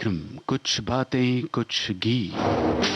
कार्यक्रम कुछ बातें कुछ गीत।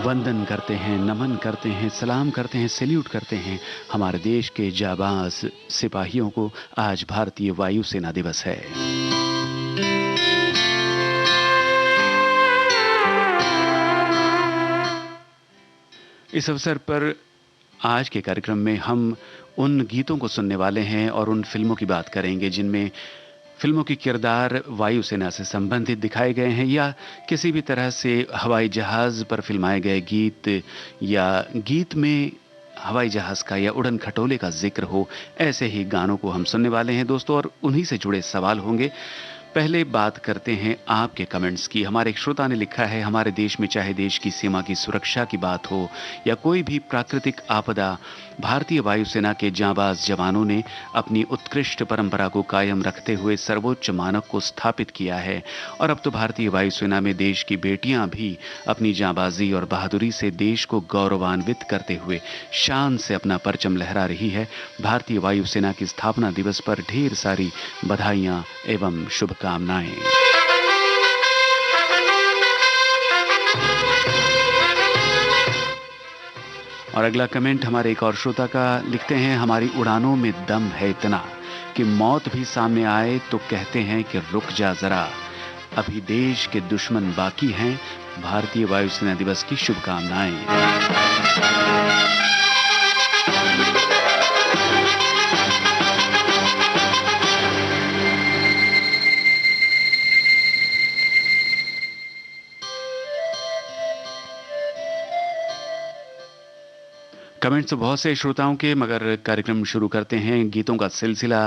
वंदन करते हैं, नमन करते हैं, सलाम करते हैं, सैल्यूट करते हैं हमारे देश के जाबाज सिपाहियों को। आज भारतीय वायुसेना दिवस है। इस अवसर पर आज के कार्यक्रम में हम उन गीतों को सुनने वाले हैं और उन फिल्मों की बात करेंगे जिनमें फिल्मों के किरदार वायुसेना से संबंधित दिखाए गए हैं या किसी भी तरह से हवाई जहाज पर फिल्माए गए गीत या गीत में हवाई जहाज का या उड़न खटोले का जिक्र हो। ऐसे ही गानों को हम सुनने वाले हैं दोस्तों, और उन्हीं से जुड़े सवाल होंगे। पहले बात करते हैं आपके कमेंट्स की। हमारे एक श्रोता ने लिखा है, हमारे देश में चाहे देश की सीमा की सुरक्षा की बात हो या कोई भी प्राकृतिक आपदा, भारतीय वायुसेना के जांबाज जवानों ने अपनी उत्कृष्ट परंपरा को कायम रखते हुए सर्वोच्च मानक को स्थापित किया है। और अब तो भारतीय वायुसेना में देश की बेटियां भी अपनी जांबाजी और बहादुरी से देश को गौरवान्वित करते हुए शान से अपना परचम लहरा रही है। भारतीय वायुसेना की स्थापना दिवस पर ढेर सारी बधाइयां एवं शुभकामनाएं। और अगला कमेंट हमारे एक और श्रोता का लिखते हैं, हमारी उड़ानों में दम है इतना कि मौत भी सामने आए तो कहते हैं कि रुक जा जरा, अभी देश के दुश्मन बाकी हैं। भारतीय वायुसेना दिवस की शुभकामनाएं। कमेंट्स तो बहुत से श्रोताओं के, मगर कार्यक्रम शुरू करते हैं, गीतों का सिलसिला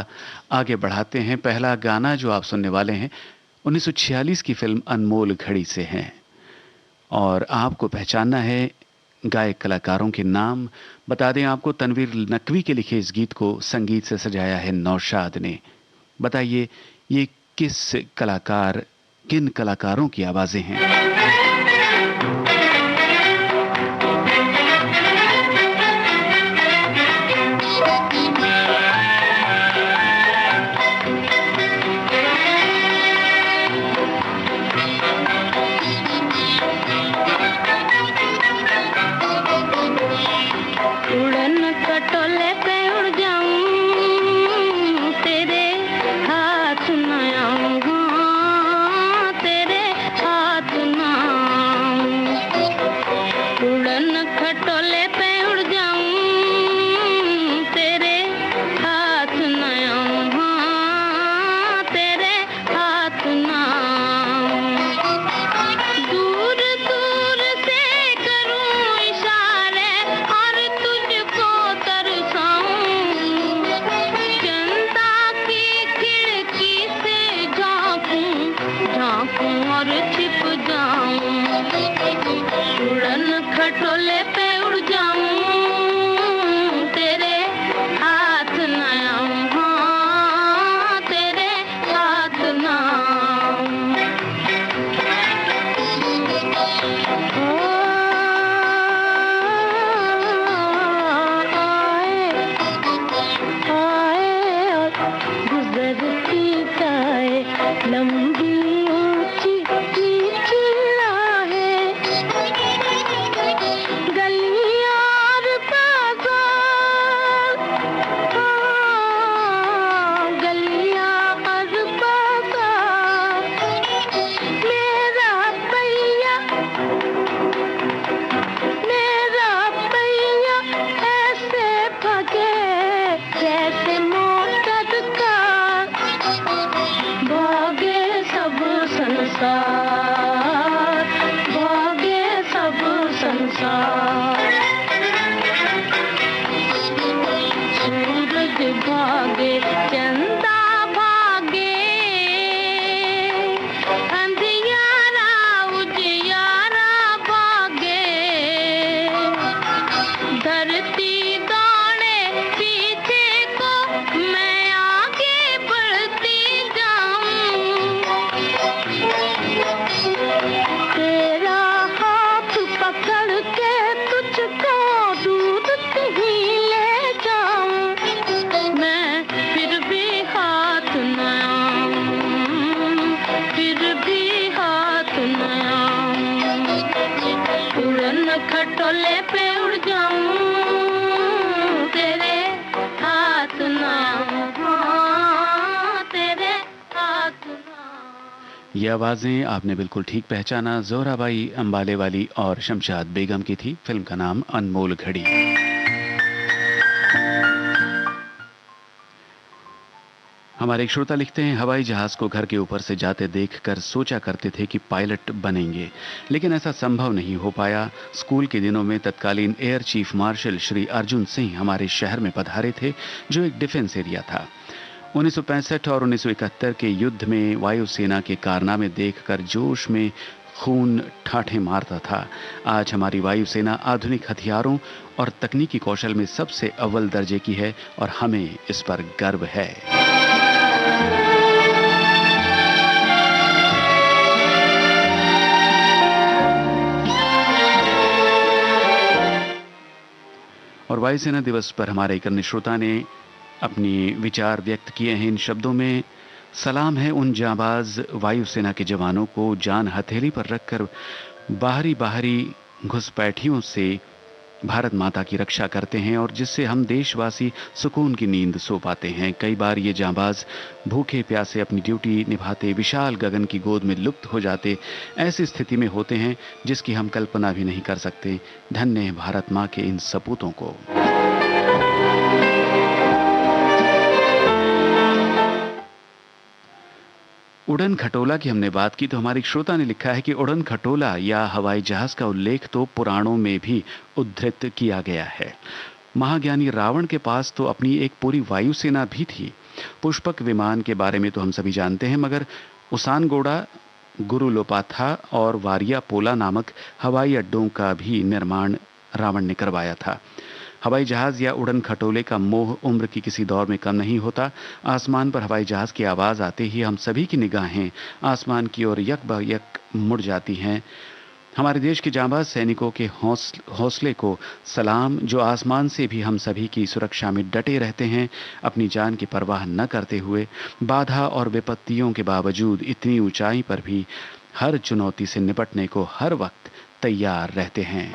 आगे बढ़ाते हैं। पहला गाना जो आप सुनने वाले हैं 1946 की फिल्म अनमोल घड़ी से है और आपको पहचानना है गायक कलाकारों के नाम। बता दें आपको, तनवीर नकवी के लिखे इस गीत को संगीत से सजाया है नौशाद ने। बताइए ये किन कलाकारों की आवाजें हैं? ये आवाजें आपने बिल्कुल ठीक पहचाना, जोराबाई अंबाले वाली और शमशाद बेगम की थी। फिल्म का नाम अनमोल घड़ी। हमारे एक श्रोता लिखते हैं, हवाई जहाज को घर के ऊपर से जाते देखकर सोचा करते थे कि पायलट बनेंगे, लेकिन ऐसा संभव नहीं हो पाया। स्कूल के दिनों में तत्कालीन air chief marshal Shri Arjun Singh हमारे शहर में पधारे थे, जो एक डिफेंस एरिया था। 1965 और 1971 के युद्ध में वायुसेना के कारनामे देखकर जोश में खून ठाठे मारता था। आज हमारी वायुसेना आधुनिक हथियारों और तकनीकी कौशल में सबसे अव्वल दर्जे की है और हमें इस पर गर्व है। और वायुसेना दिवस पर हमारे एक अन्य श्रोता ने अपनी विचार व्यक्त किए हैं इन शब्दों में, सलाम है उन जांबाज वायुसेना के जवानों को, जान हथेली पर रखकर बाहरी घुसपैठियों से भारत माता की रक्षा करते हैं और जिससे हम देशवासी सुकून की नींद सो पाते हैं। कई बार ये जांबाज भूखे प्यासे अपनी ड्यूटी निभाते विशाल गगन की गोद में लुप्त हो जाते ऐसी स्थिति में होते हैं जिसकी हम कल्पना भी नहीं कर सकते। धन्य है भारत माँ के इन सपूतों को। उड़न खटोला की हमने बात की तो हमारे एक श्रोता ने लिखा है कि उड़न खटोला या हवाई जहाज का उल्लेख तो पुराणों में भी उद्धृत किया गया है। महाज्ञानी रावण के पास तो अपनी एक पूरी वायुसेना भी थी। पुष्पक विमान के बारे में तो हम सभी जानते हैं, मगर उसानगोड़ा, गुरुलोपाथा और वारिया पोला नामक हवाई अड्डों का भी निर्माण रावण ने करवाया था। हवाई जहाज या उड़न खटोले का मोह उम्र की किसी दौर में कम नहीं होता। आसमान पर हवाई जहाज की आवाज आते ही हम सभी की निगाहें आसमान की ओर यक मुड़ जाती हैं। हमारे देश के जांबाज सैनिकों के हौसले को सलाम, जो आसमान से भी हम सभी की सुरक्षा में डटे रहते हैं, अपनी जान की परवाह न करते हुए, बाधा और विपत्तियों के बावजूद इतनी ऊंचाई पर भी हर चुनौती से निपटने को हर वक्त तैयार रहते हैं।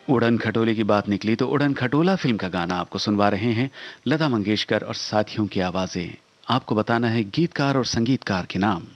उड़न खटोले की बात निकली तो उड़न खटोला फिल्म का गाना आपको सुनवा रहे हैं लता मंगेशकर और साथियों की आवाजें। आपको बताना है गीतकार और संगीतकार के नाम।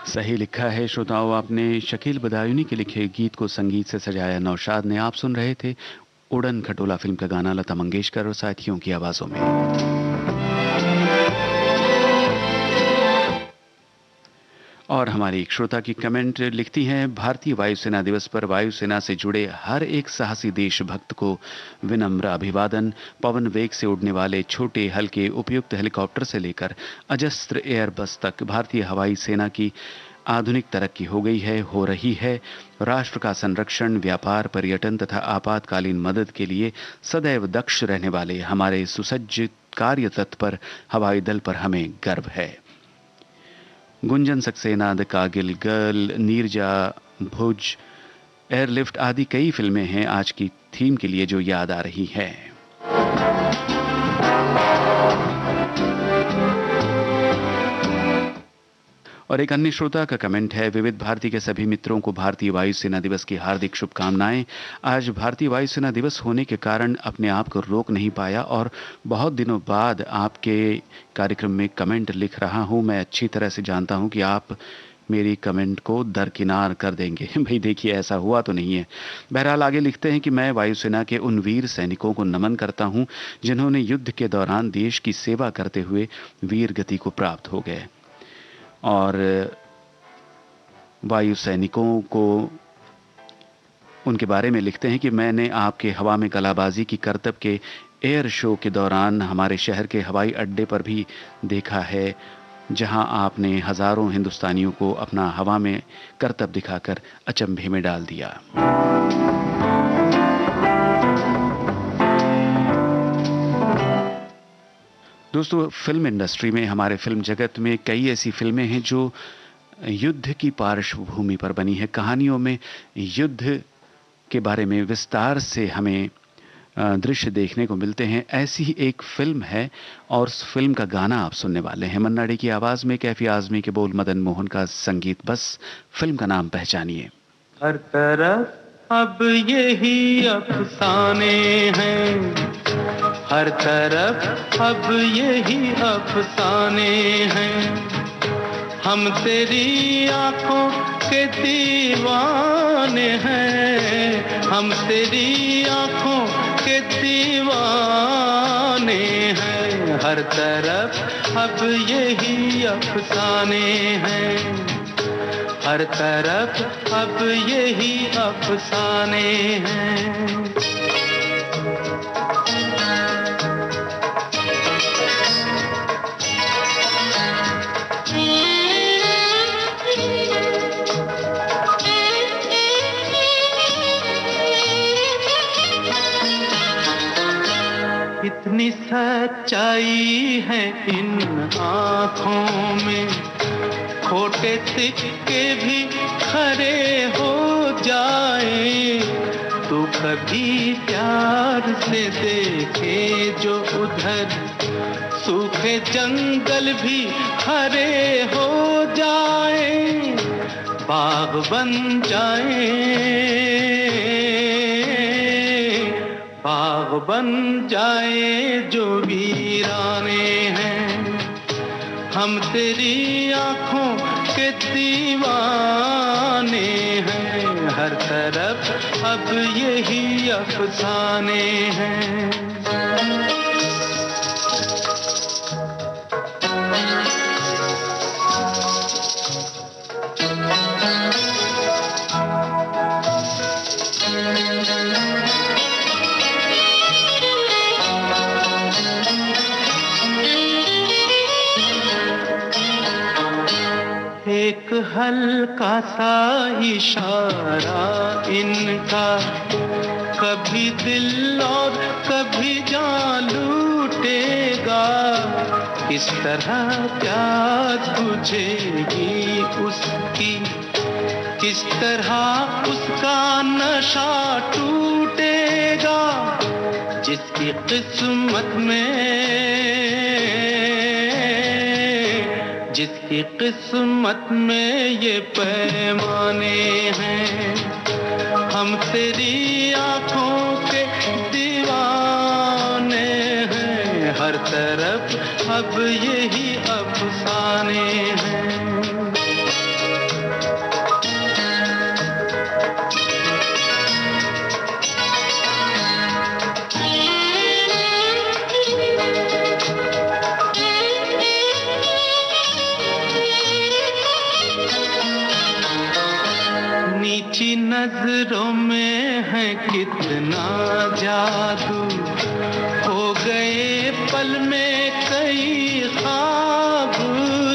सही लिखा है श्रोताओं आपने। शकील बदायूनी के लिखे गीत को संगीत से सजाया नौशाद ने। आप सुन रहे थे उड़न खटोला फिल्म का गाना लता मंगेशकर और साथियों की आवाजों में। और हमारी एक श्रोता की कमेंट लिखती हैं, भारतीय वायुसेना दिवस पर वायुसेना से जुड़े हर एक साहसी देशभक्त को विनम्र अभिवादन। पवन वेग से उड़ने वाले छोटे हल्के उपयुक्त हेलीकॉप्टर से लेकर अजस्त्र एयरबस तक भारतीय हवाई सेना की आधुनिक तरक्की हो गई है, हो रही है। राष्ट्र का संरक्षण, व्यापार, पर्यटन तथा आपातकालीन मदद के लिए सदैव दक्ष रहने वाले हमारे सुसज्जित कार्य तत्पर हवाई दल पर हमें गर्व है। Gunjan Saxena, the Kargil girl, Neerja, Bhuj, airlift आदि कई फिल्में हैं आज की थीम के लिए जो याद आ रही है। और एक अन्य श्रोता का कमेंट है, विविध भारती के सभी मित्रों को भारतीय वायुसेना दिवस की हार्दिक शुभकामनाएं। आज भारतीय वायुसेना दिवस होने के कारण अपने आप को रोक नहीं पाया और बहुत दिनों बाद आपके कार्यक्रम में कमेंट लिख रहा हूं। मैं अच्छी तरह से जानता हूं कि आप मेरी कमेंट को दरकिनार कर देंगे। भाई देखिए, ऐसा हुआ तो नहीं है। बहरहाल आगे लिखते हैं कि मैं वायुसेना के उन वीर सैनिकों को नमन करता हूं जिन्होंने युद्ध के दौरान देश की सेवा करते हुए वीर गति को प्राप्त हो गए। और वायु सैनिकों को उनके बारे में लिखते हैं कि मैंने आपके हवा में कलाबाजी की करतब के एयर शो के दौरान हमारे शहर के हवाई अड्डे पर भी देखा है, जहां आपने हजारों हिंदुस्तानियों को अपना हवा में करतब दिखाकर अचंभे में डाल दिया। दोस्तों, फिल्म इंडस्ट्री में, हमारे फिल्म जगत में कई ऐसी फिल्में हैं जो युद्ध की पार्श्वभूमि पर बनी है। कहानियों में युद्ध के बारे में विस्तार से हमें दृश्य देखने को मिलते हैं। ऐसी ही एक फिल्म है और उस फिल्म का गाना आप सुनने वाले हैं। मन्ना डे की आवाज में कैफी आजमी के बोल, मदन मोहन का संगीत। बस फिल्म का नाम पहचानिए। हर तरफ अब यही अफसाने हैं, हर तरफ अब यही अफसाने हैं। हम तेरी आंखों के दीवाने हैं, हम तेरी आंखों के दीवाने हैं। हर तरफ अब यही अफसाने हैं, हर तरफ अब यही अफसाने हैं। इतनी सच्चाई है इन आँखों में, खोटे सिक्के भी खरे हो जाए। तू कभी प्यार से देखे जो उधर, सूखे जंगल भी हरे हो जाए, बाग बन जाए, बाग बन जाए जो वीराने हैं। हम तेरी आंखों के दीवाने हैं, हर तरफ अब यही अफसाने हैं। एक हल्का सा इशारा इनका, कभी दिल और कभी जान लूटेगा। किस तरह प्यार बुझेगी उसकी, किस तरह उसका नशा टूटेगा। जिसकी किस्मत में, जिसकी किस्मत में ये पैमाने हैं। हम तेरी आंखों के दीवाने हैं, हर तरफ अब यही अफसाने हैं। नजरों में है कितना जादू, हो गए पल में कई ख्वाब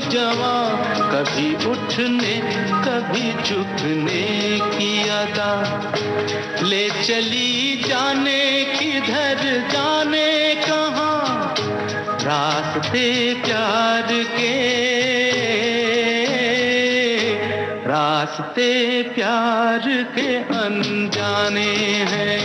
जवां, कभी उठने कभी झुकने की अदा, ले चली जाने किधर जाने कहाँ, रास्ते प्यार के, रास्ते प्यार के अनजाने हैं।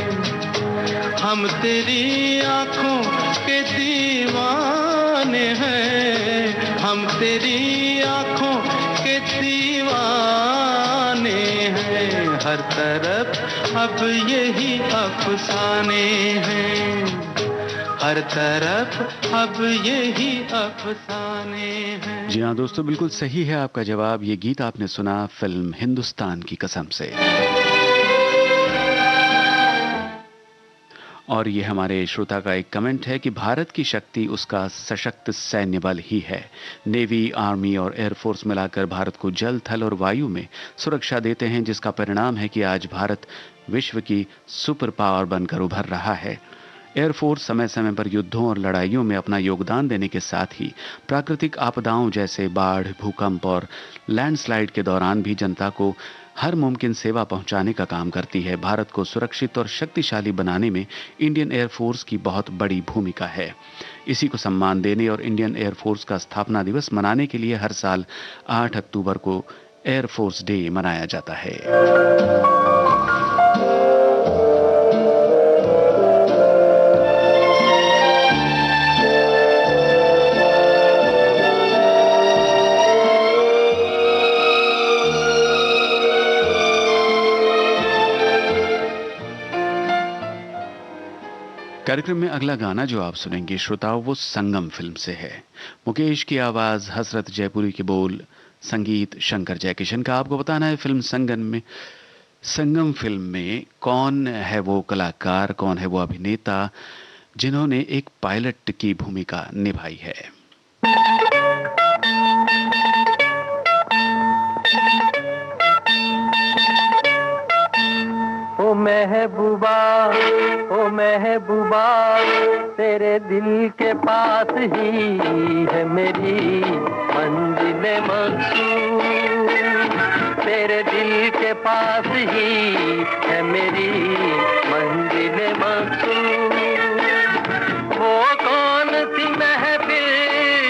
हम तेरी आंखों के दीवाने हैं, हम तेरी आंखों के दीवाने हैं। हर तरफ अब यही अफसाने हैं, हर तरफ अब यही अफसाने हैं। जी हाँ दोस्तों, बिल्कुल सही है आपका जवाब। ये गीत आपने सुना फिल्म हिंदुस्तान की कसम से। और ये हमारे श्रोता का एक कमेंट है कि भारत की शक्ति उसका सशक्त सैन्य बल ही है। नेवी, आर्मी और एयरफोर्स मिलाकर भारत को जल, थल और वायु में सुरक्षा देते हैं, जिसका परिणाम है कि आज भारत विश्व की सुपर पावर बनकर उभर रहा है। एयरफोर्स समय समय पर युद्धों और लड़ाइयों में अपना योगदान देने के साथ ही प्राकृतिक आपदाओं जैसे बाढ़, भूकंप और लैंडस्लाइड के दौरान भी जनता को हर मुमकिन सेवा पहुंचाने का काम करती है। भारत को सुरक्षित और शक्तिशाली बनाने में इंडियन एयरफोर्स की बहुत बड़ी भूमिका है। इसी को सम्मान देने और इंडियन एयरफोर्स का स्थापना दिवस मनाने के लिए हर साल 8 अक्टूबर को एयरफोर्स डे मनाया जाता है। कार्यक्रम में अगला गाना जो आप सुनेंगे श्रोताओं, वो संगम फिल्म से है। मुकेश की आवाज, हसरत जयपुरी के बोल, संगीत शंकर जयकिशन का। आपको बताना है फिल्म संगम फिल्म में कौन है वो कलाकार, कौन है वो अभिनेता जिन्होंने एक पायलट की भूमिका निभाई है। ओ महबूबा, ओ महबूबा, तेरे दिल के पास ही है मेरी मंजिल मकसूद, तेरे दिल के पास ही है मेरी मंजिल मकसूद। वो कौन सी महफिल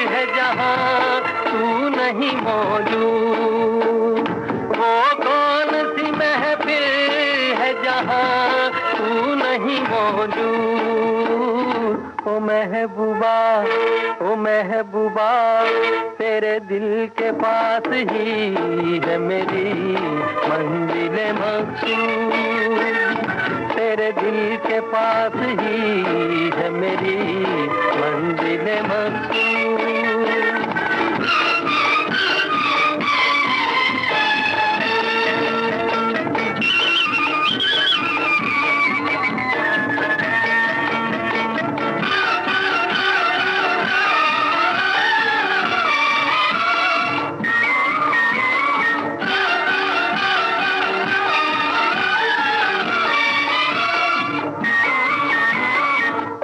है जहाँ तू नहीं मौजूद, वो कौन सी महफिल है जहाँ तू नहीं मौजूद। ओ महबूबा, ओ महबूबा, तेरे दिल के पास ही है मेरी मंजिल मकसूद, तेरे दिल के पास ही है मेरी मंजिल मकसूद।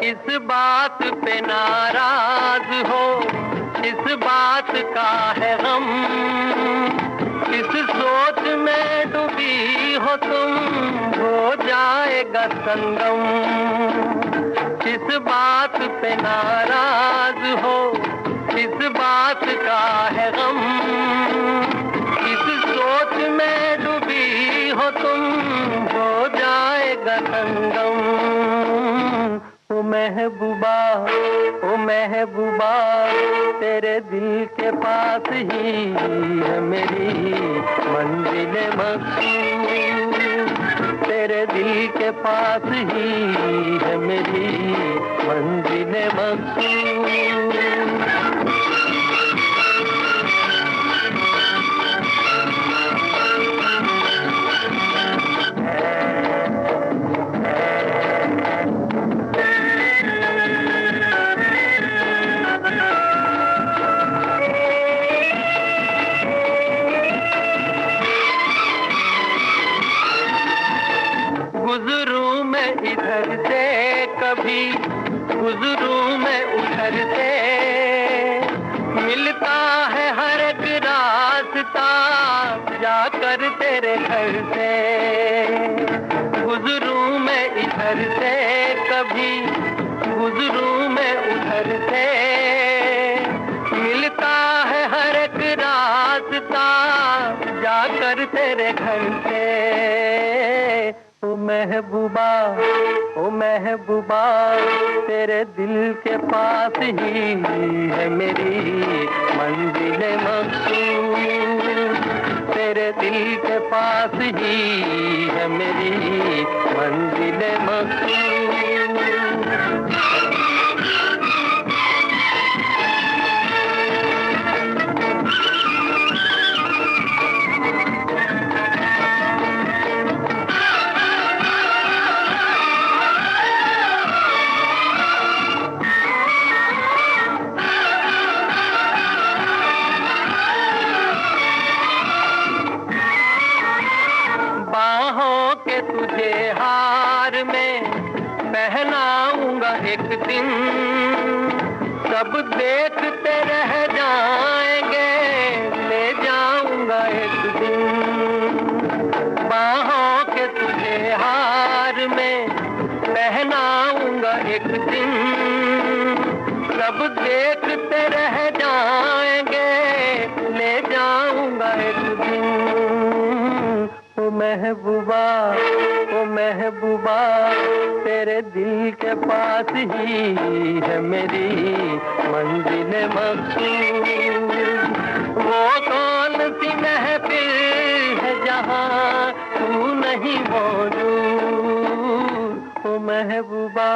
इस बात पे नाराज हो, इस बात का है गम, इस सोच में डूबी हो तुम, हो जाएगा संगम। इस बात पे नाराज हो, इस बात का है गम, इस सोच में डूबी हो तुम, हो जाएगा संगम। ओ महबूबा, ओ महबूबा, तेरे दिल के पास ही है मेरी मंजिल मकसूद, तेरे दिल के पास ही है मेरी मंजिल मकसूद। जाकर तेरे घर से, गुजरूं मैं इधर से, कभी गुजरूं मैं उधर से, मिलता है हर एक रास्ता जाकर तेरे घर से। ओ महबूबा, ओ महबूबा, तेरे दिल के पास ही है मेरी मंजिल मकसूद, तेरे दिल के पास ही है मेरी मंजिल मकसूद। तुझे हार में पहनाऊंगा एक दिन, सब देखते रह जाएंगे, ले जाऊंगा एक दिन। बाहों के तुझे हार में पहनाऊंगा एक दिन, सब देखते रह जाएंगे, ले जाऊंगा एक दिन। ओ महबूबा, ओ महबूबा, तेरे दिल के पास ही है मेरी मंजिल मकसूद। वो कौन सी महफिल है जहाँ तू नहीं मौजूद। ओ महबूबा,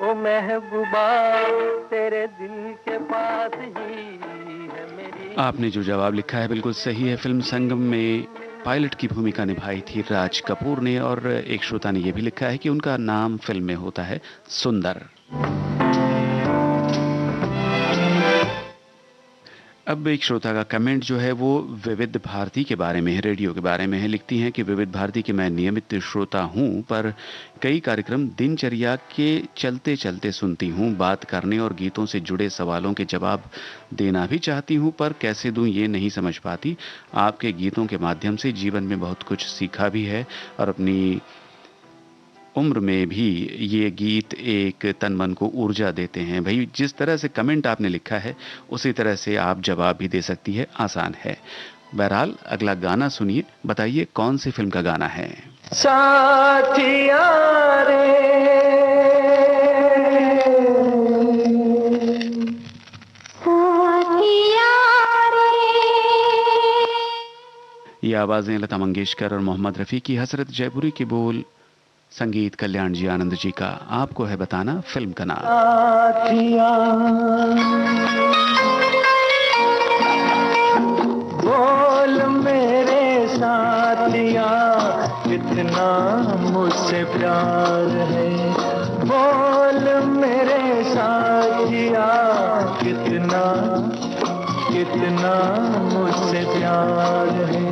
ओ महबूबा, तेरे दिल के पास ही है मेरी। आपने जो जवाब लिखा है बिल्कुल सही है। फिल्म संगम में पायलट की भूमिका निभाई थी राज कपूर ने, और एक श्रोता ने यह भी लिखा है कि उनका नाम फिल्म में होता है सुंदर। अब एक श्रोता का कमेंट जो है वो विविध भारती के बारे में है, रेडियो के बारे में है। लिखती हैं कि विविध भारती के मैं नियमित श्रोता हूं, पर कई कार्यक्रम दिनचर्या के चलते चलते सुनती हूं। बात करने और गीतों से जुड़े सवालों के जवाब देना भी चाहती हूं, पर कैसे दूं ये नहीं समझ पाती। आपके गीतों के माध्यम से जीवन में बहुत कुछ सीखा भी है, और अपनी उम्र में भी ये गीत एक तन मन को ऊर्जा देते हैं। भाई, जिस तरह से कमेंट आपने लिखा है उसी तरह से आप जवाब भी दे सकती है, आसान है। बहरहाल अगला गाना सुनिए, बताइए कौन सी फिल्म का गाना है। साथिया रे, साथिया रे। ये आवाजें लता मंगेशकर और मोहम्मद रफ़ी की, हसरत जयपुरी के बोल, संगीत कल्याण जी आनंद जी का। आपको है बताना फिल्म का नाम। बोल मेरे साथिया, कितना मुझसे प्यार है। बोल मेरे साथिया, कितना कितना मुझसे प्यार है।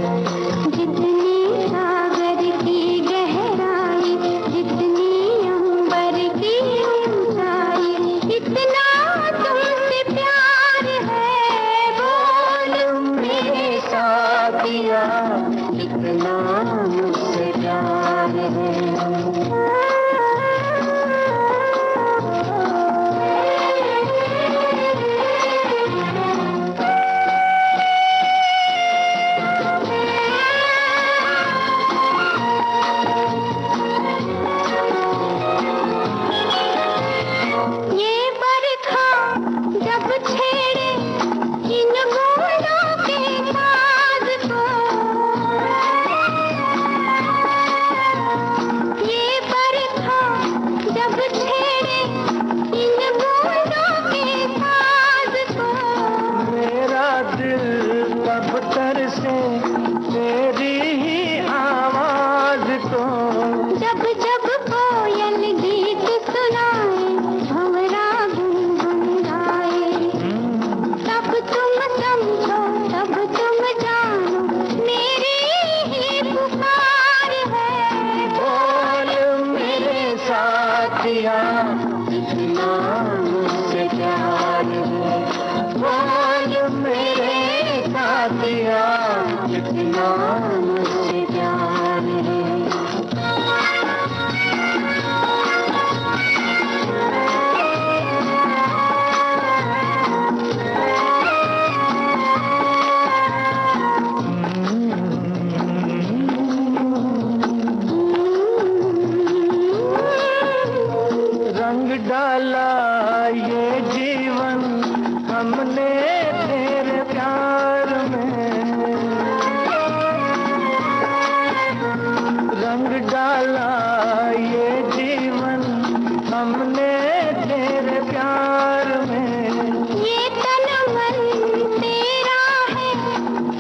हमने तेरे प्यार में रंग डाला ये जीवन, हमने तेरे प्यार में। ये तन मन तेरा है,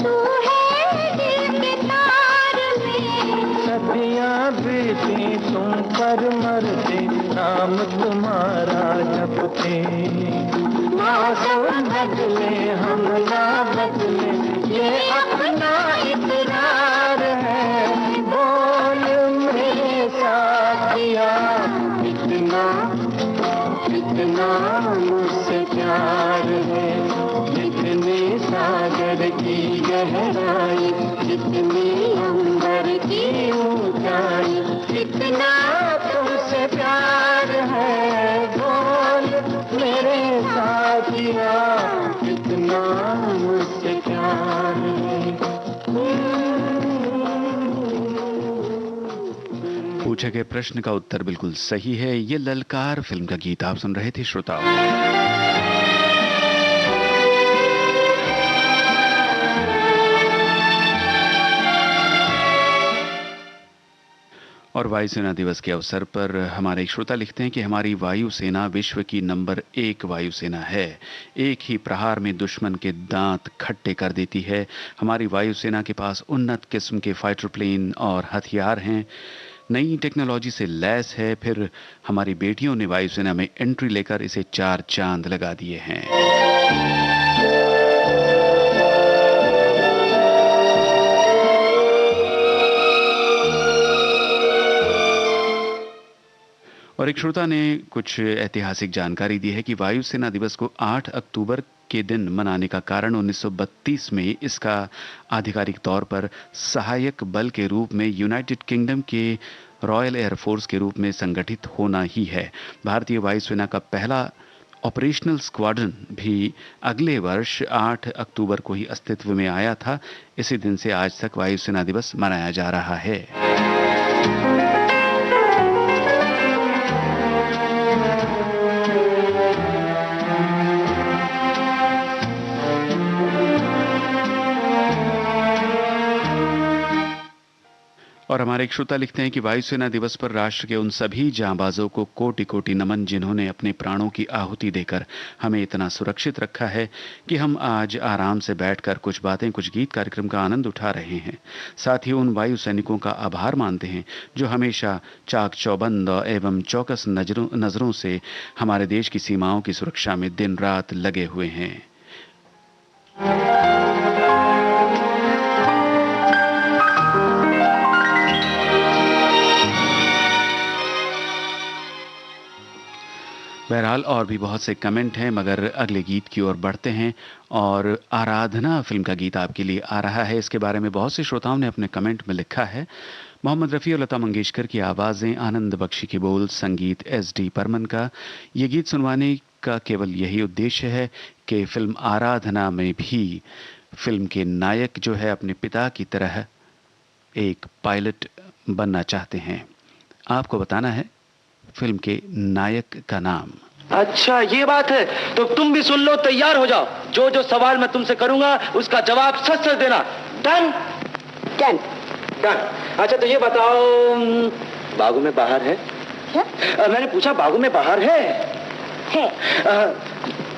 तू है दिल के तार में। सदियां बीती तुम पर मरते, नाम तुम्हारा जपते। मौसम बदले हम ना बदले, ये अपना इकरार है। बोल मेरे साथिया, इतना इतना मुझसे प्यार है। जितने सागर की गहराई, जितनी अंबर की ऊंचाई, इतना तुमसे प्यार है। बोल मेरे साथिया, इतना मुझसे प्यार है। पूछे गए प्रश्न का उत्तर बिल्कुल सही है। ये ललकार फिल्म का गीत आप सुन रहे थे श्रोताओ। और वायुसेना दिवस के अवसर पर हमारे एक श्रोता लिखते हैं कि हमारी वायुसेना विश्व की नंबर 1 वायुसेना है। एक ही प्रहार में दुश्मन के दांत खट्टे कर देती है। हमारी वायुसेना के पास उन्नत किस्म के फाइटर प्लेन और हथियार हैं, नई टेक्नोलॉजी से लैस है। फिर हमारी बेटियों ने वायुसेना में एंट्री लेकर इसे 4 चांद लगा दिए हैं। और एक श्रोता ने कुछ ऐतिहासिक जानकारी दी है कि वायुसेना दिवस को 8 अक्टूबर के दिन मनाने का कारण 1932 में इसका आधिकारिक तौर पर सहायक बल के रूप में यूनाइटेड किंगडम के रॉयल एयरफोर्स के रूप में संगठित होना ही है। भारतीय वायुसेना का पहला ऑपरेशनल स्क्वाड्रन भी अगले वर्ष 8 अक्टूबर को ही अस्तित्व में आया था। इसी दिन से आज तक वायुसेना दिवस मनाया जा रहा है। और हमारे एक श्रोता लिखते हैं कि वायुसेना दिवस पर राष्ट्र के उन सभी जांबाजों को कोटि कोटि नमन, जिन्होंने अपने प्राणों की आहुति देकर हमें इतना सुरक्षित रखा है कि हम आज आराम से बैठकर कुछ बातें, कुछ गीत कार्यक्रम का आनंद उठा रहे हैं। साथ ही उन वायु सैनिकों का आभार मानते हैं जो हमेशा चाक चौबंद एवं चौकस नजरों से हमारे देश की सीमाओं की सुरक्षा में दिन रात लगे हुए हैं। बहरहाल और भी बहुत से कमेंट हैं, मगर अगले गीत की ओर बढ़ते हैं। और आराधना फिल्म का गीत आपके लिए आ रहा है। इसके बारे में बहुत से श्रोताओं ने अपने कमेंट में लिखा है। मोहम्मद रफ़ी और लता मंगेशकर की आवाज़ें, आनंद बख्शी के बोल, संगीत SD बर्मन का। ये गीत सुनवाने का केवल यही उद्देश्य है कि फिल्म आराधना में भी फिल्म के नायक जो है अपने पिता की तरह एक पायलट बनना चाहते हैं। आपको बताना है फिल्म के नायक का नाम। अच्छा ये बात है, तो तुम भी सुन लो, तैयार हो जाओ। जो जो सवाल मैं तुमसे करूंगा उसका जवाब सच सच देना। डन? Done done. अच्छा तो ये बताओ, बागों में बाहर है क्या? मैंने पूछा बागों में बाहर है?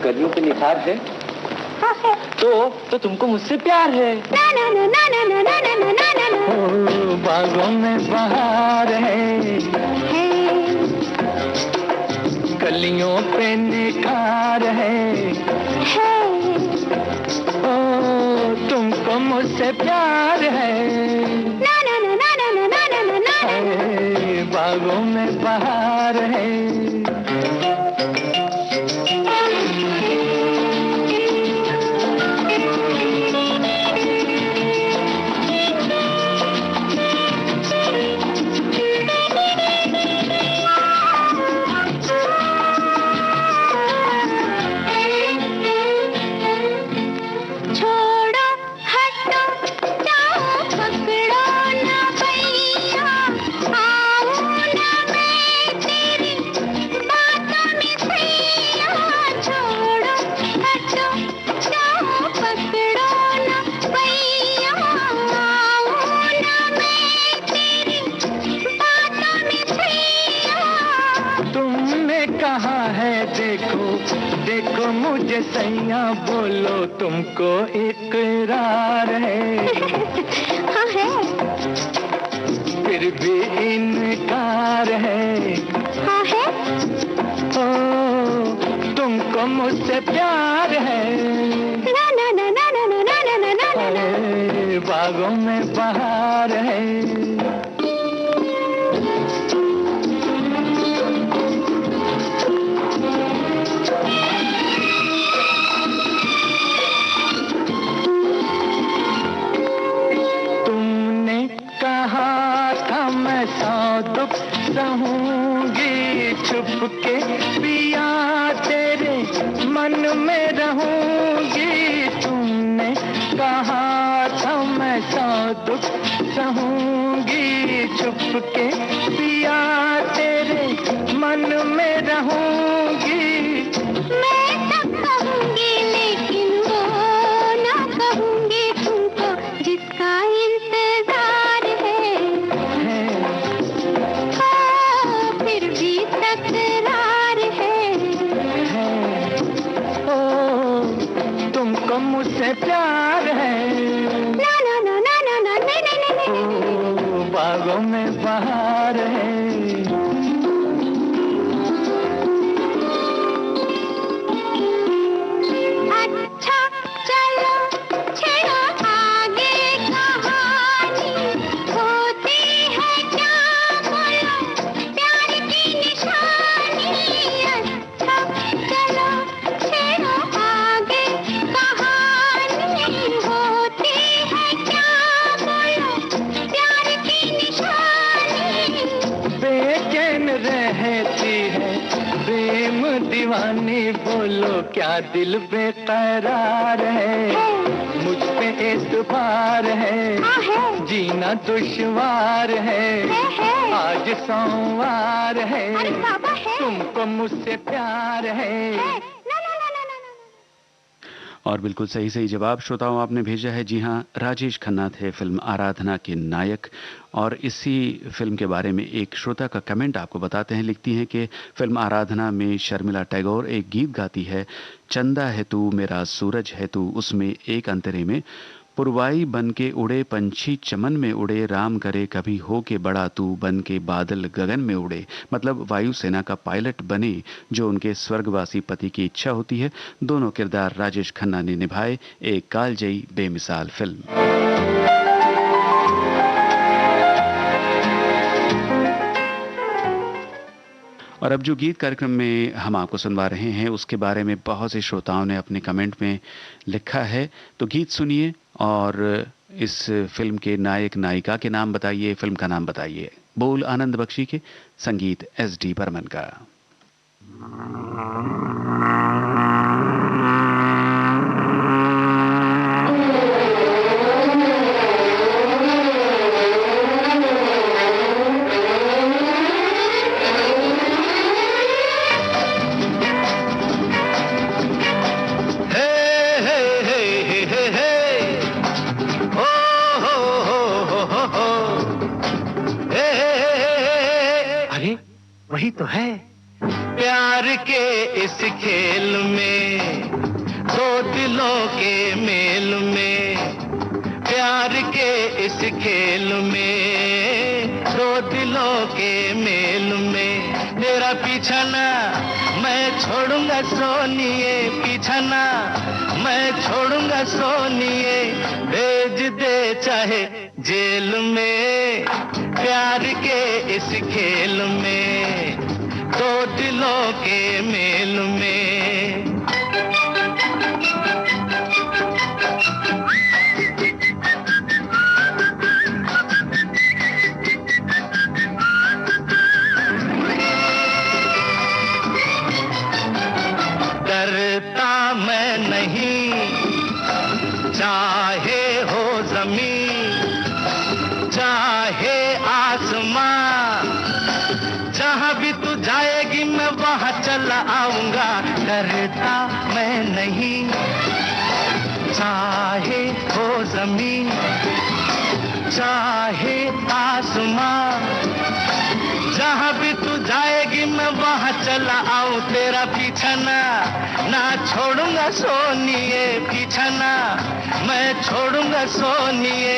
कलियों पे निखार है? है। तो तुमको मुझसे प्यार है? ना ना ना ना ना ना ना ना ना ना ना। बागों में बाहर है, कलियों पे निखार है। ओ तुमको मुझसे प्यार है? ना ना ना ना ना ना ना ना ना। बागों में बाहर है। छोड़ो हटो मुझे सैया बोलो तुमको इकरार है। हाँ है। फिर भी इनकार है। हाँ है। ओ तुमको मुझसे प्यार है। ना ना ना ना ना ना ना ना ना ना ना। बागों में बहार है। दुख सहूंगी छुप के पिया तेरे मन में रहूंगी। तुमने कहा था मैं सौ दुख सहूंगी छुप के पिया तेरे मन में रहूंगी। मैं सब कहूंगी लेकिन वो ना कहूंगी तुमको जिसका इंतजार है। फिर भी तकरार है। ओ तुमको मुझसे प्यार है। ना ना ना ना ना ना ना ना ना। ओ बागों में बहार है। अच्छा चलो छेड़ो आगे कहानी। होती है क्या बोलो प्यार की निशानी। अच्छा चलो छेड़ो आगे कहानी। होती है क्या बोलो प्यार की निशानी। बेचैन रहती है प्रेम दीवानी। बोलो क्या दिल बेकरार है। मुझ पे एतबार है। जीना दुश्वार है। आज सोमवार है। अरे बाबा है। तुमको मुझसे प्यार है। ना ना ना ना ना ना। और बिल्कुल सही सही जवाब श्रोताओं आपने भेजा है। जी हाँ, राजेश खन्ना थे फिल्म आराधना के नायक। और इसी फिल्म के बारे में एक श्रोता का कमेंट आपको बताते हैं। लिखती हैं कि फिल्म आराधना में शर्मिला टैगोर एक गीत गाती है, चंदा है तू मेरा सूरज है तू। उसमें एक अंतरे में पुरवाई बन के उड़े पंछी चमन में उड़े, राम करे कभी हो के बड़ा तू बन के बादल गगन में उड़े। मतलब वायुसेना का पायलट बने जो उनके स्वर्गवासी पति की इच्छा होती है। दोनों किरदार राजेश खन्ना ने निभाए एक कालजयी बेमिसाल फिल्म। और अब जो गीत कार्यक्रम में हम आपको सुनवा रहे हैं उसके बारे में बहुत से श्रोताओं ने अपने कमेंट में लिखा है। तो गीत सुनिए और इस फिल्म के नायक नायिका के नाम बताइए, फिल्म का नाम बताइए। बोल आनंद बख्शी के, संगीत एस.डी. बर्मन का। वही तो है। प्यार के इस खेल में दो दिलों के मेल में। प्यार के इस खेल में दो दिलों के मेल में। तेरा पीछा ना मैं छोड़ूंगा सोनिए, पीछा ना मैं छोड़ूंगा सोनिए। भेज दे चाहे जेल में। प्यार के इस खेल में दो दिलों के मेल में। डरता मैं नहीं चाहे हो जमीन चाहे आसमां। जहां भी तू जाएगी मैं वहां चला आऊंगा। डरता मैं नहीं चाहे हो जमीन चाहे आसमां। जहां भी तू जाएगी मैं वहां चला आऊं। तेरा पीछा पीछा ना छोड़ूंगा सोनिए, पीछा ना मैं छोड़ूंगा सोनिए,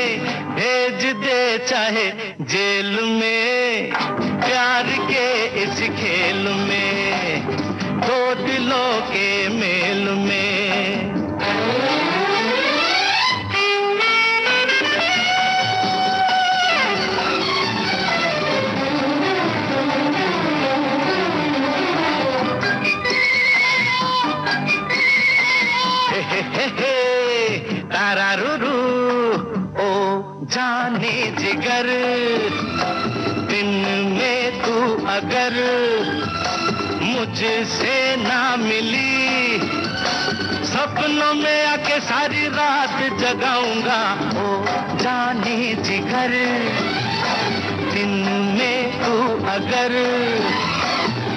भेज दे चाहे जेल में, प्यार के इस खेल में, दो दिलों के मेल में। तारारूरू ओ जाने जिगर, दिन में तू अगर मुझसे ना मिली, सपनों में आके सारी रात जगाऊंगा। ओ जाने जिगर, दिन में तू अगर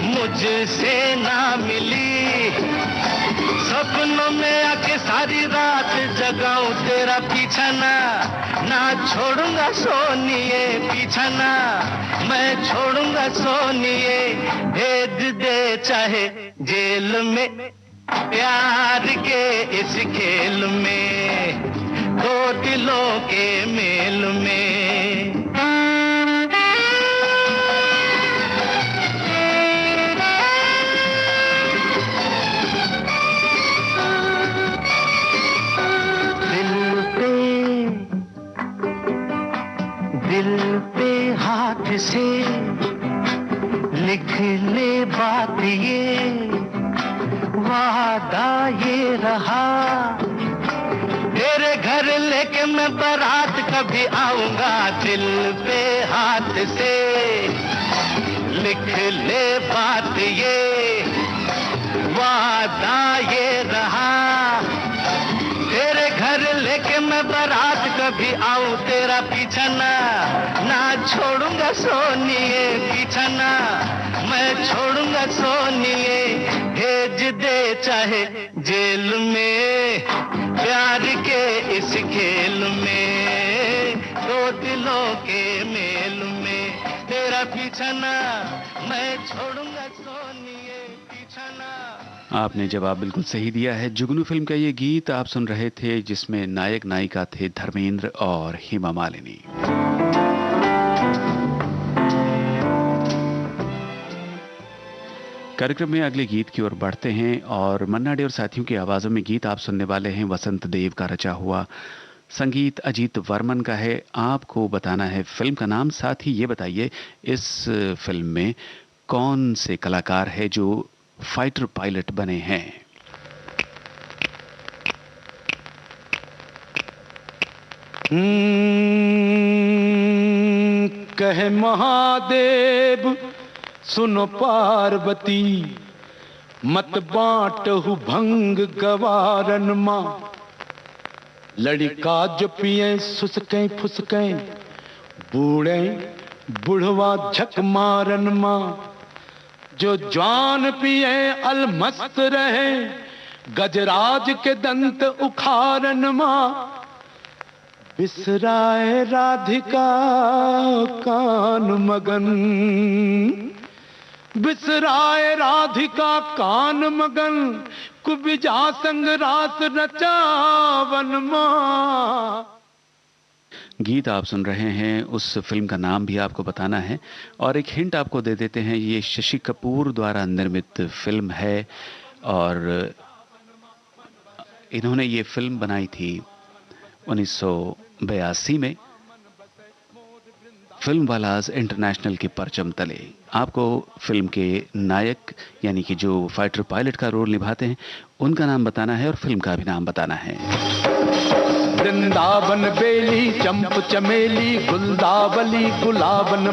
मुझसे ना मिली, सपनों में आके सारी रात जगाऊं तेरा पीछा ना छोड़ूंगा सोनिए, पीछा ना मैं छोड़ूंगा सोनिए, भेज दे चाहे जेल में, प्यार के इस खेल में, दो दिलों के मेल में। दिल पे हाथ से लिख ले बात ये, वादा ये रहा, तेरे घर लेके मैं बारात कभी आऊंगा। दिल पे हाथ से लिख ले बात ये, वादा ये रहा, तेरे घर लेके मैं बारात कभी आऊं तेरा पीछा ना छोड़ूंगा सोनिए, पीछा ना मैं छोड़ूंगा सोनिए, भेज दे चाहे जेल में, प्यार के इस खेल में, दो दिलों के मेल में, तेरा पीछा ना मैं छोड़ूंगा सोनिए, पीछा ना। आपने जवाब बिल्कुल सही दिया है। जुगनू फिल्म का ये गीत आप सुन रहे थे, जिसमें नायक नायिका थे धर्मेंद्र और हेमा मालिनी। कार्यक्रम में अगले गीत की ओर बढ़ते हैं और मन्ना डे और साथियों की आवाजों में गीत आप सुनने वाले हैं वसंत देव का रचा हुआ, संगीत अजीत वर्मन का है। आपको बताना है फिल्म का नाम, साथ ही ये बताइए इस फिल्म में कौन से कलाकार है जो फाइटर पायलट बने हैं। कहे महादेव सुनो पार्वती, मत बांटहु भंग गवारन मां, लड़का जो पिए सुसकें फुसकें, बूढ़े बुढ़वा झक मारन मां, जो जवान पिए अलमस्त रहे, गजराज के दंत उखारन मां, बिसराए राधिका कान मगन, बिसराए राधिका कान मगन, कुबिजा संग रास रचावन मां। गीत आप सुन रहे हैं, उस फिल्म का नाम भी आपको बताना है और एक हिंट आपको दे देते हैं, ये शशि कपूर द्वारा निर्मित फिल्म है और इन्होंने ये फिल्म बनाई थी 1982 में फिल्म वालाज इंटरनेशनल के परचम तले। आपको फिल्म के नायक यानी कि जो फाइटर पायलट का रोल निभाते हैं उनका नाम बताना है और फिल्म का भी नाम बताना है। वृंदावन बेली चंप चमेली, गुलदावली गुलाबन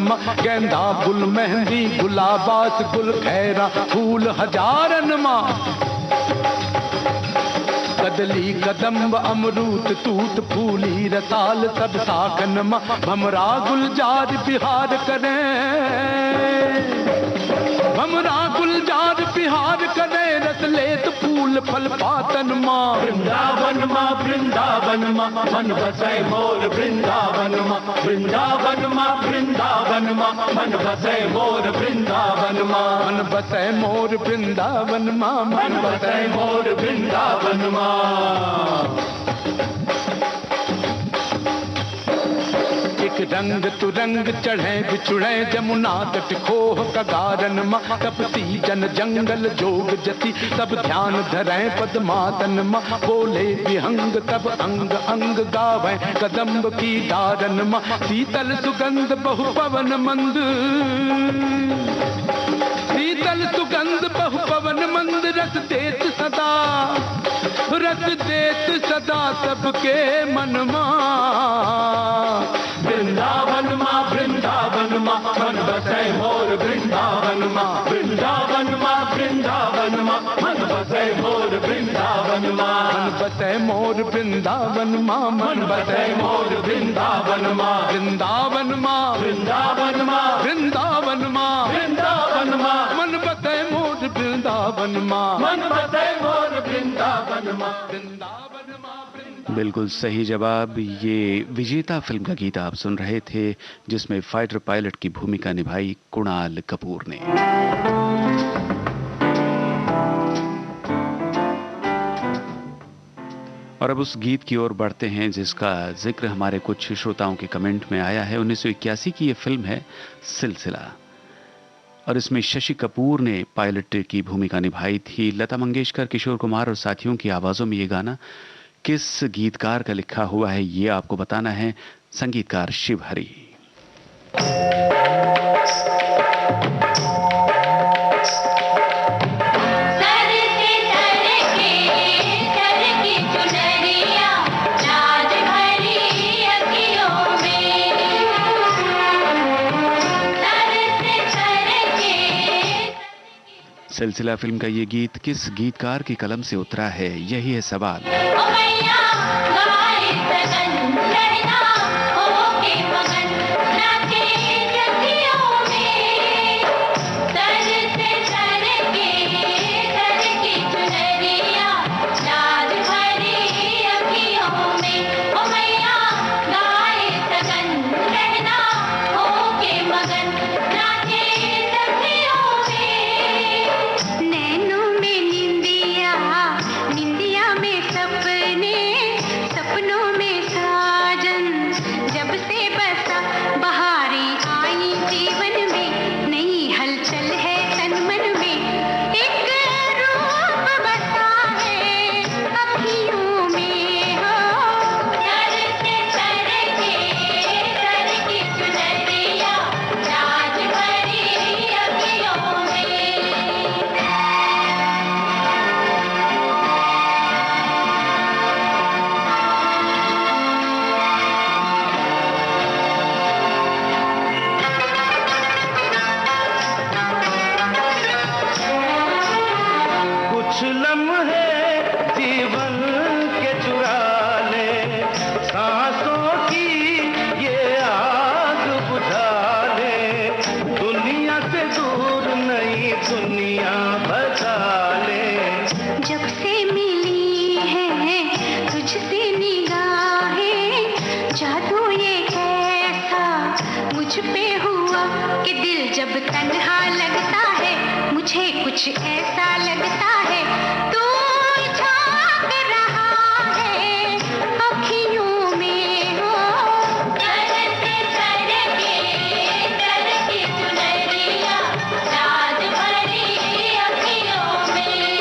गेंदा गुल मेहंदी, गुलाबास गुल खैरा फूल हजारन मां, कदली कदम्ब अमरूद तूत फूली रसाल सब साखन मां, भमरा गुलजार बिहार करें, भमरा गुलजार बिहार करें, करे रस लेत फूल फल पातन माँ। वृंदावन माँ, वृंदावन माँ, मन बसे मोर वृंदावन माँ। वृंदावन माँ, वृंदावन माँ, मन बसे मोर वृंदावन माँ। मन बसे मोर वृंदावन माँ, मन बसे मोर वृंदावन माँ। एक रंग तुरंग चढ़े बिछुड़े जमुना तट खोह कगारन माँ। तपसी जन जंगल जोग जति सब ध्यान धरे पद्मातन माँ। बोले विहंग तब अंग अंग गावे कदम्ब की डारन माँ। शीतल सुगंध बहु पवन मंद, शीतल सुगंध बहु पवन मंद। रस देत सदा, रस देत सदा सबके मन माँ। वृंदावन माँ, वृंदावन माँ, मन बसे मोर वृंदावन माँ। वृंदावन माँ, वृंदावन माँ, मन बसे मोर वृंदावन माँ। मन बसे मोर वृंदावन माँ, मन बसे मोर वृंदावन माँ। वृंदावन माँ, वृंदावन माँ, वृंदावन माँ, वृंदावन माँ, मन बसे मोर वृंदावन माँ। मन बसे मोर वृंदावन माँ। वृंदावन माँ। बिल्कुल सही जवाब। ये विजेता फिल्म का गीत आप सुन रहे थे, जिसमें फाइटर पायलट की भूमिका निभाई कुणाल कपूर ने। और अब उस गीत की ओर बढ़ते हैं जिसका जिक्र हमारे कुछ श्रोताओं के कमेंट में आया है। 1981 की ये फिल्म है सिलसिला, और इसमें शशि कपूर ने पायलट की भूमिका निभाई थी। लता मंगेशकर, किशोर कुमार और साथियों की आवाज़ों में ये गाना किस गीतकार का लिखा हुआ है, ये आपको बताना है। संगीतकार शिव हरी। सिलसिला फिल्म का ये गीत किस गीतकार की कलम से उतरा है, यही है सवाल। कुछ ऐसा लगता है तू झांक रहा है अखियों में हो। तरके चुनरिया राज भरी अखियों में।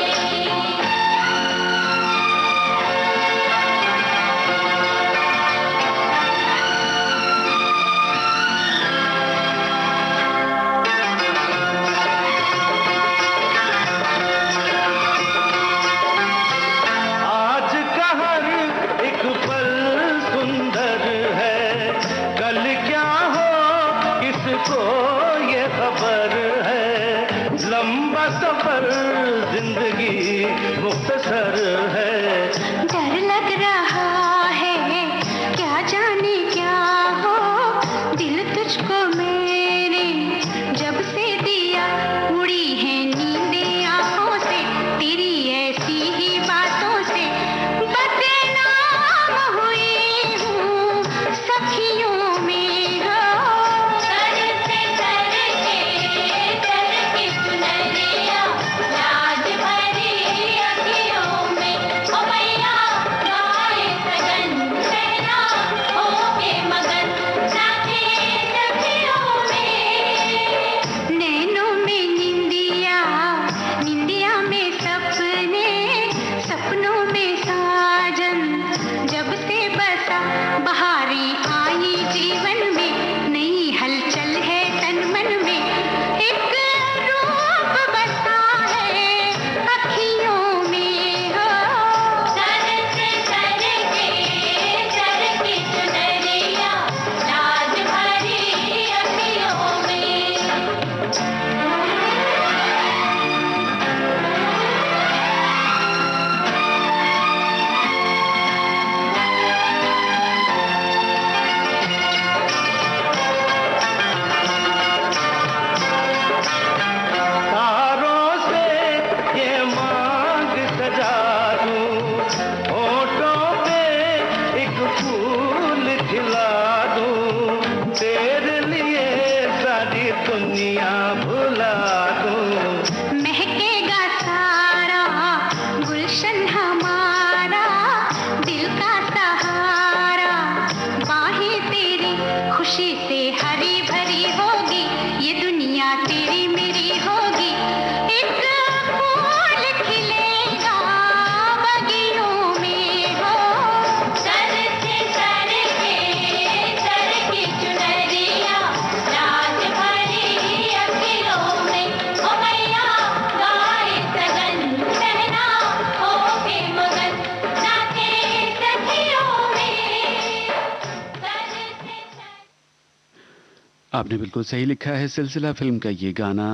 आपने बिल्कुल सही लिखा है। सिलसिला फिल्म का ये गाना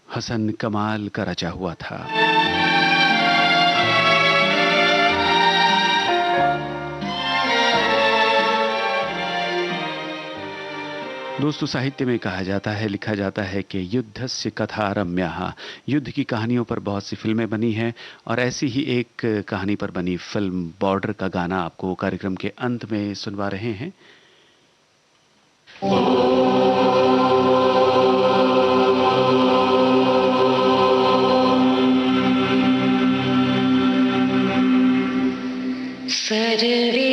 हसन कमाल का रचा हुआ था। दोस्तों, साहित्य में कहा जाता है, लिखा जाता है कि युद्धस्य कथा रम्याः, युद्ध की कहानियों पर बहुत सी फिल्में बनी हैं और ऐसी ही एक कहानी पर बनी फिल्म बॉर्डर का गाना आपको कार्यक्रम के अंत में सुनवा रहे हैं। सर्वे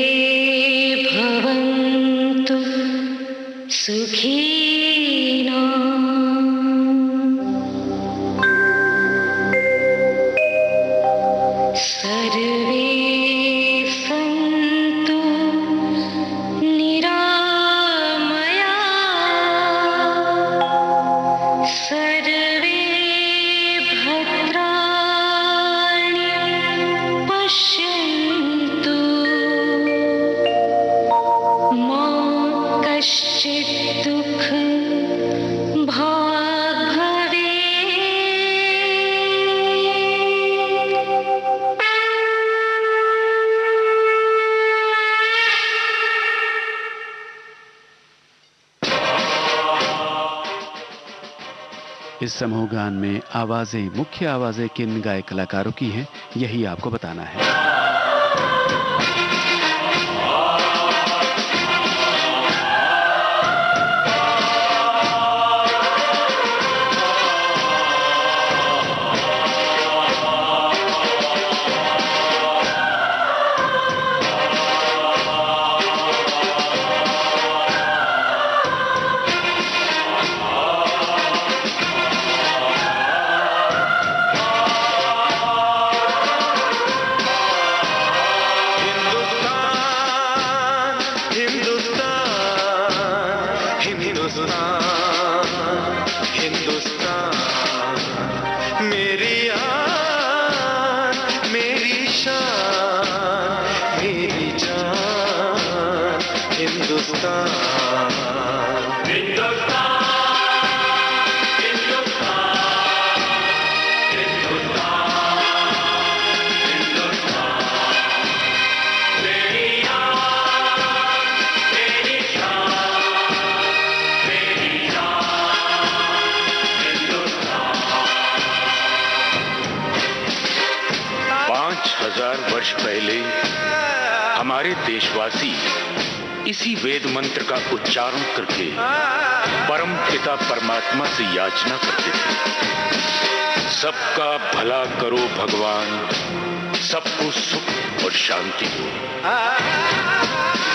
भवन्तु सुखिनो सर्वे सन्तु निरामया सर्वे भद्राणि पश्यन्तु मा कश्चित् दुःख भाग् इस समूह गान में आवाजें, मुख्य आवाजें किन गायक कलाकारों की हैं, यही आपको बताना है। पहले हमारे देशवासी इसी वेद मंत्र का उच्चारण करके परम पिता परमात्मा से याचना करते थे, सबका भला करो भगवान, सबको सुख और शांति दो।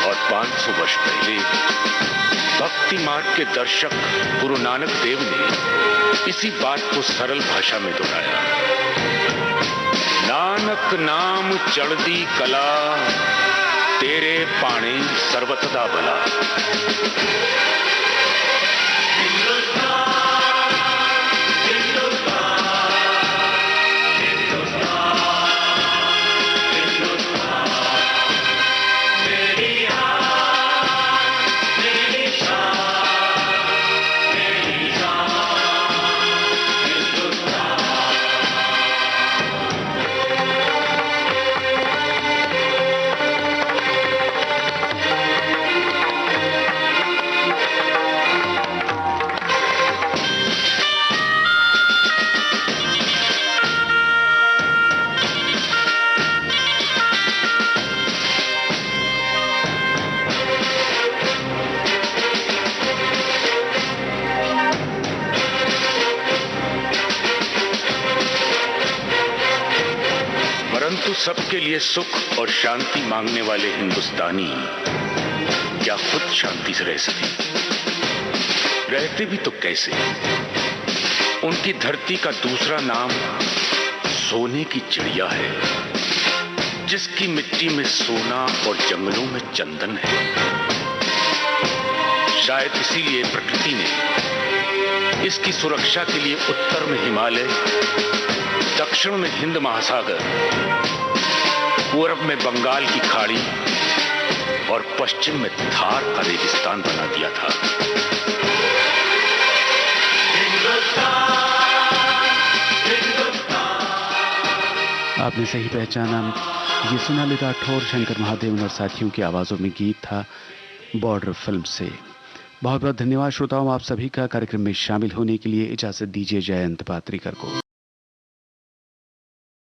और 500 वर्ष पहले भक्ति मार्ग के दर्शक गुरु नानक देव ने इसी बात को सरल भाषा में दोहराया। नानक नाम चढ़दी कला, तेरे पाणे सर्वतदा भला। सबके लिए सुख और शांति मांगने वाले हिंदुस्तानी क्या खुद शांति से रह सके? रहते भी तो कैसे? उनकी धरती का दूसरा नाम सोने की चिड़िया है, जिसकी मिट्टी में सोना और जंगलों में चंदन है। शायद इसीलिए प्रकृति ने इसकी सुरक्षा के लिए उत्तर में हिमालय, दक्षिण में हिंद महासागर, पूर्व में बंगाल की खाड़ी और पश्चिम में थार का रेगिस्तान बना दिया था। आपने सही पहचाना, ये सोनाली राठौर, शंकर महादेवन और साथियों की आवाजों में गीत था बॉर्डर फिल्म से। बहुत बहुत धन्यवाद श्रोताओं, आप सभी का कार्यक्रम में शामिल होने के लिए। इजाजत दीजिए जयंत पात्रिकर को।